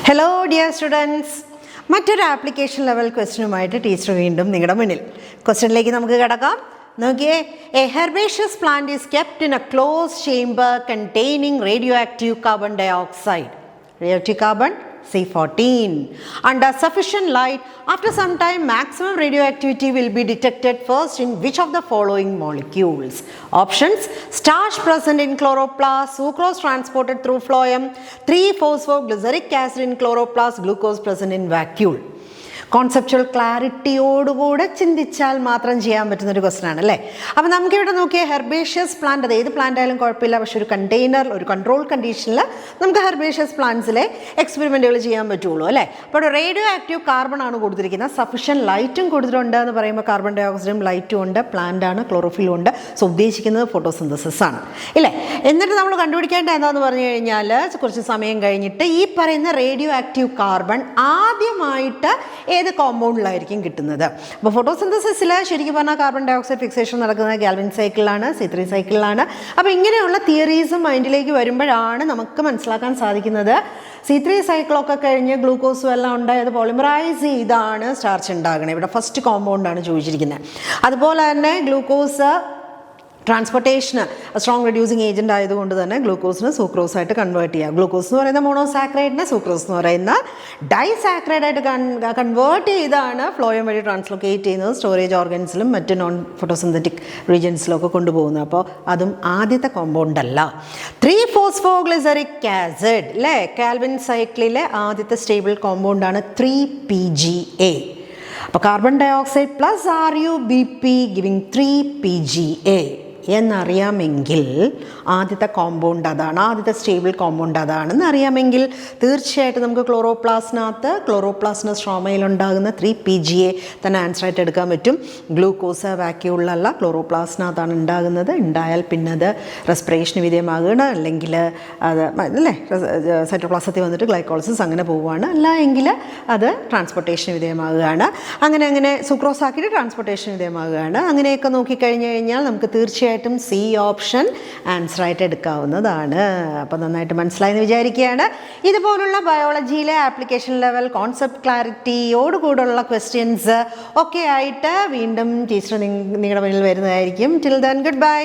Hello dear students, മറ്റൊരു application level ക്വസ്റ്റ്യനുമായിട്ട് teacher വീണ്ടും നിങ്ങളുടെ മുന്നിൽ. ക്വസ്റ്റ്യനിലേക്ക് നമുക്ക് കിടക്കാം. നോക്കിയേ, A herbaceous plant is kept in A close chamber containing radio active carbon dioxide, radioactive carbon C14, under sufficient light. After some time, maximum radioactivity will be detected first in which of the following molecules? Options: starch present in chloroplast, sucrose transported through phloem, 3-phosphoglyceric acid in chloroplast, glucose present in vacuole. Conceptual ക്ലാരിറ്റിയോടുകൂടെ ചിന്തിച്ചാൽ മാത്രം ചെയ്യാൻ പറ്റുന്നൊരു question ആണ് അല്ലേ. അപ്പോൾ നമുക്കിവിടെ നോക്കിയ herbaceous plant, അത് ഏത് പ്ലാന്റ് ആയാലും കുഴപ്പമില്ല, പക്ഷേ ഒരു കണ്ടെയ്നർ, ഒരു കൺട്രോൾ കണ്ടീഷനിൽ നമുക്ക് ഹെർബേഷ്യസ് പ്ലാന്റ്സിലെ എക്സ്പെരിമെൻറ്റുകൾ ചെയ്യാൻ പറ്റുള്ളൂ അല്ലേ. അപ്പോൾ റേഡിയോ ആക്റ്റീവ് കാർബൺ ആണ് കൊടുത്തിരിക്കുന്നത്, സഫിഷ്യൻറ്റ് ലൈറ്റും കൊടുത്തിട്ടുണ്ട് എന്ന് പറയുമ്പോൾ കാർബൺ ഡൈ ഓക്സൈഡും ലൈറ്റും ഉണ്ട്, പ്ലാന്റ് ആണ്, ക്ലോറോഫിലും ഉണ്ട്. സോ ഉദ്ദേശിക്കുന്നത് ഫോട്ടോസിന്തസിസ് ആണ് ഇല്ലേ. എന്നിട്ട് നമ്മൾ കണ്ടുപിടിക്കേണ്ട എന്താണെന്ന് പറഞ്ഞു കഴിഞ്ഞാൽ, കുറച്ച് സമയം കഴിഞ്ഞിട്ട് ഈ പറയുന്ന റേഡിയോ ആക്റ്റീവ് കാർബൺ ആദ്യമായിട്ട് ഏത് കോമ്പൗണ്ടിലായിരിക്കും കിട്ടുന്നത്. അപ്പോൾ ഫോട്ടോസിന്തസിസിൽ ശരിക്കും പറഞ്ഞാൽ കാർബൺ ഡൈ ഓക്സൈഡ് ഫിക്സേഷൻ നടക്കുന്നത് ഗാൽവിൻ സൈക്കിളിലാണ്, C3 സൈക്കിളിലാണ്. അപ്പോൾ ഇങ്ങനെയുള്ള തിയറീസും മൈൻഡിലേക്ക് വരുമ്പോഴാണ് നമുക്ക് മനസ്സിലാക്കാൻ സാധിക്കുന്നത് C3 സൈക്കിളൊക്കെ കഴിഞ്ഞ് ഗ്ലൂക്കോസും എല്ലാം ഉണ്ടായത് പോളിമറൈസ് ചെയ്താണ് സ്റ്റാർച്ച് ഉണ്ടാകണേ. ഇവിടെ ഫസ്റ്റ് കോമ്പൗണ്ടാണ് ചോദിച്ചിരിക്കുന്നത്. അതുപോലെ തന്നെ ഗ്ലൂക്കോസ് ട്രാൻസ്പോർട്ടേഷന് സ്ട്രോങ് റെഡ്യൂസിങ് ഏജൻറ്റ് ആയതുകൊണ്ട് തന്നെ ഗ്ലൂക്കോസിന് സൂക്രോസായിട്ട് കൺവേർട്ട് ചെയ്യുക. ഗ്ലൂക്കോസ് എന്ന് പറയുന്ന മോണോസാക്രൈഡിനെ സൂക്രോസ് എന്ന് പറയുന്ന ഡൈസാക്രൈഡായിട്ട് കൺവേർട്ട് ചെയ്താണ് ഫ്ലോയം വഴി ട്രാൻസ്ലൊക്കേറ്റ് ചെയ്യുന്നത്, സ്റ്റോറേജ് ഓർഗൻസിലും മറ്റ് നോൺ ഫോട്ടോസിന്തറ്റിക് റീജിയൻസിലൊക്കെ കൊണ്ടുപോകുന്നത്. അപ്പോൾ അതും ആദ്യത്തെ കോമ്പൗണ്ട് അല്ല. 3-phosphoglyceric acid അല്ലേ, കാൽവിൻ സൈക്കിളിലെ ആദ്യത്തെ സ്റ്റേബിൾ കോമ്പൗണ്ടാണ് 3PGA. അപ്പോൾ carbon dioxide plus RuBp giving 3PGA എന്നറിയാമെങ്കിൽ ആദ്യത്തെ കോമ്പൗണ്ട് അതാണ്, ആദ്യത്തെ സ്റ്റേബിൾ കോമ്പൗണ്ട് അതാണെന്ന് അറിയാമെങ്കിൽ തീർച്ചയായിട്ടും നമുക്ക് ക്ലോറോപ്ലാസ്റ്റിന് സ്ട്രോമയിലുണ്ടാകുന്ന 3PGA തന്നെ ആൻസറായിട്ട് എടുക്കാൻ പറ്റും. ഗ്ലൂക്കോസ് വാക്യൂളിലല്ല, ക്ലോറോപ്ലാസ്റ്റിനകത്താണ് ഉണ്ടാകുന്നത്. ഉണ്ടായാൽ പിന്നെ അത് റെസ്പിറേഷന് വിധേയമാകുകയാണ്, അല്ലെങ്കിൽ അത് അല്ലേ സൈറ്റോപ്ലാസത്തിൽ വന്നിട്ട് ഗ്ലൈക്കോളിസിസ് അങ്ങനെ പോവുകയാണ്, അല്ല എങ്കിൽ അത് ട്രാൻസ്പോർട്ടേഷന് വിധേയമാകുകയാണ്. അങ്ങനെ സുക്രോസ് ആക്കിയിട്ട് ട്രാൻസ്പോർട്ടേഷന് വിധേയമാകുകയാണ്. അങ്ങനെയൊക്കെ നോക്കിക്കഴിഞ്ഞ് കഴിഞ്ഞാൽ നമുക്ക് തീർച്ചയായിട്ടും C ഓപ്ഷൻ ആൻസറായിട്ട് എടുക്കാവുന്നതാണ്. അപ്പോൾ നന്നായിട്ട് മനസ്സിലായെന്ന് വിചാരിക്കുകയാണ്. ഇതുപോലുള്ള ബയോളജിയിലെ ആപ്ലിക്കേഷൻ ലെവൽ കോൺസെപ്റ്റ് ക്ലാരിറ്റിയോടുകൂടെയുള്ള ക്വസ്റ്റ്യൻസ് ഒക്കെ ആയിട്ട് വീണ്ടും ടീച്ചർ നിങ്ങളുടെ മുന്നിൽ വരുന്നതായിരിക്കും. Till then good bye.